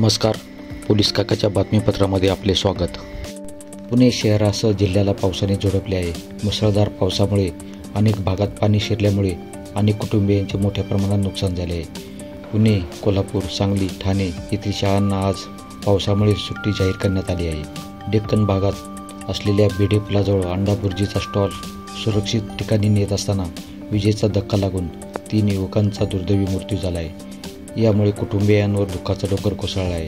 नमस्कार, पोलीस काकाच्या बातमीपत्रामध्ये आपले स्वागत। पुणे शहरासह जिल्ह्याला पावसाने झोडपले आहे। मुसळधार पावसामुळे अनेक भागात पाणी शिरल्यामुळे अनेक कुटुंबियांचे मोठ्या प्रमाणात नुकसान झाले आहे। पुणे, कोल्हापूर, सांगली, ठाणे येथील शाळांना आज पावसामुळे सुट्टी जाहीर करण्यात आली आहे। डेक्कन भागात असलेल्या भिडे पुलाजवळ अंडा भुर्जीचा स्टॉल सुरक्षित ठिकाणी नेत असताना विजेचा धक्का लागून 3 युवकांचा दुर्दैवी मृत्यू झाला आहे। यामुळे कुटुंबियांवर दुःखाचा डोंगर कोसळला आहे।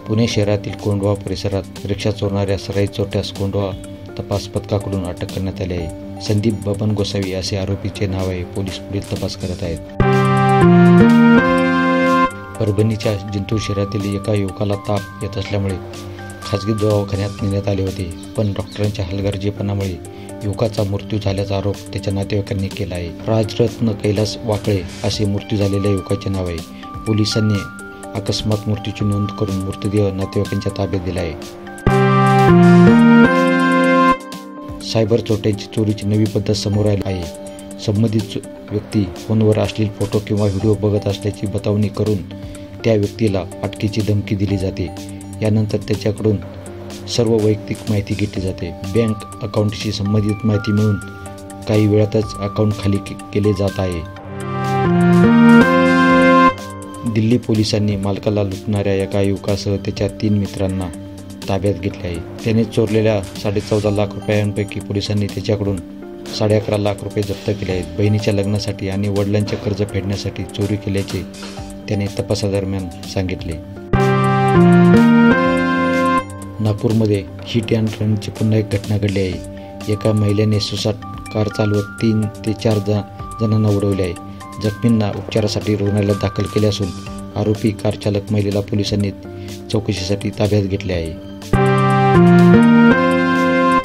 पुणे शहरातील कोंढवा परिसरात रिक्षा चोरणाऱ्या सराईत चोरट्यास कोंढवा तपास पथकाकडून अटक करण्यात आली आहे। संदीप बबन गोसावी असे आरोपीचे नाव आहे। पोलीस पुढील तपास करत आहेत। परभणीच्या जिंतूर शहरातील एका युवकाला ताप येत असल्यामुळे खासगी दवाखान्यात नेण्यात आले होते, पण डॉक्टरांच्या हलगर्जीपणामुळे युवकाचा मृत्यू झाल्याचा आरोप त्याच्या नातेवाईकांनी केला आहे। राजरत्न कैलास वाकळे असे मृत्यू झालेल्या युवकाचे नाव आहे। पोलिसांनी अकस्मात मृत्यूची नोंद करून मृतदेह नातेवाईकांच्या ताब्यात दिला आहे। सायबर चोरट्यांची चोरीची नवी पद्धत समोर आली आहे। संबंधित व्यक्ती फोनवर अश्लील फोटो किंवा व्हिडिओ बघत असल्याची बतावणी करून त्या व्यक्तीला अटकेची धमकी दिली जाते। यानंतर त्याच्याकडून सर्व वैयक्तिक माहिती घेतली जाते। बँक अकाउंटशी संबंधित माहिती मिळून काही वेळातच अकाउंट खाली केले जात आहे। दिल्ली पोलिसांनी मालकाला लुटणाऱ्या एका युवकासह त्याच्या 3 मित्रांना ताब्यात घेतले आहे। त्याने चोरलेल्या 14.5 लाख रुपयांपैकी पोलिसांनी त्याच्याकडून 11.5 लाख रुपये जप्त केले आहेत। बहिणीच्या लग्नासाठी आणि वडिलांचे कर्ज फेडण्यासाठी चोरी केल्याचे त्याने तपासादरम्यान सांगितले। नागपूरमध्ये हिट अँड रनची पुन्हा एक घटना घडली आहे। एका महिलेने सुसाट कार चालवत 3 ते 4 जणांना उडवले आहे। जखमींना उपचारासाठी रुग्णालयात दाखल केले असून आरोपी कार चालक महिलेला पोलिसांनी चौकशीसाठी ताब्यात घेतले आहे।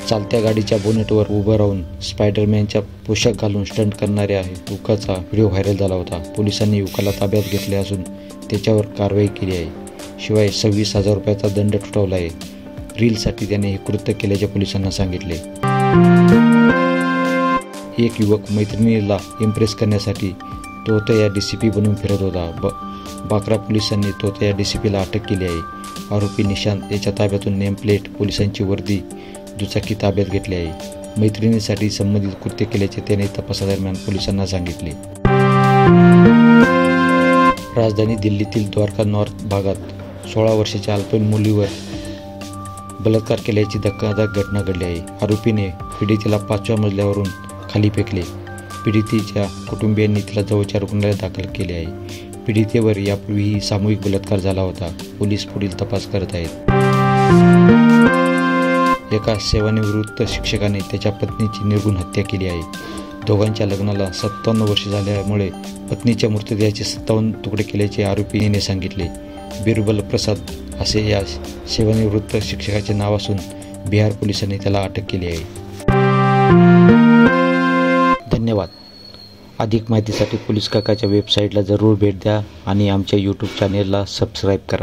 चालत्या गाडीच्या बोनेटवर उभं राहून स्पायडरमॅनचा पोशाख घालून स्टंट करणाऱ्या युवकाचा व्हिडिओ व्हायरल झाला होता। पोलिसांनी युवकाला ताब्यात घेतले असून त्याच्यावर कारवाई केली आहे। शिवाय 26,000 रुपयाचा दंड ठोठावला आहे। रीलसाठी त्याने हे कृत्य केल्याचे पोलिसांना सांगितले। एक युवक मैत्रिणीला इम्प्रेस करण्यासाठी तोतया DCP बनून फिरत होता। बाकरा पोलिसांनी तोतया DCPला अटक केली आहे। आरोपी निशांत याच्या ताब्यातून नेमप्लेट, पोलिसांची वर्दी, दुचाकी ताब्यात घेतली आहे। मैत्रिणीसाठी संबंधित कृत्य केल्याचे त्याने तपासादरम्यान पोलिसांना सांगितले। राजधानी दिल्लीतील द्वारका नॉर्थ भागात 16 वर्षाच्या अल्पवयीन मुलीवर बलात्कार केल्याची धक्कादायक घटना घडली आहे। आरोपीने पीडितेला 5व्या मजल्यावरून खाली फेकले। पीडितेच्या कुटुंबियांनी तिला जवळच्या रुग्णालयात दाखल केले आहे। पीडितेवर यापूर्वीही सामूहिक बलात्कार झाला होता। पोलीस पुढील तपास करत आहेत। एका सेवानिवृत्त शिक्षकाने त्याच्या पत्नीची निर्घृण हत्या केली आहे। दोघांच्या लग्नाला 57 वर्षे झाल्यामुळे पत्नीच्या मृतदेहाचे 57 तुकडे केल्याचे आरोपीने सांगितले। बिरबल प्रसाद असे या सेवानिवृत्त शिक्षकाचे नाव असून बिहार पोलिसांनी त्याला अटक केली आहे। धन्यवाद। अधिक माहितीसाठी पोलीस काकाच्या वेबसाईटला जरूर भेट द्या आणि आमच्या YouTube चॅनेलला सबस्क्राईब करा।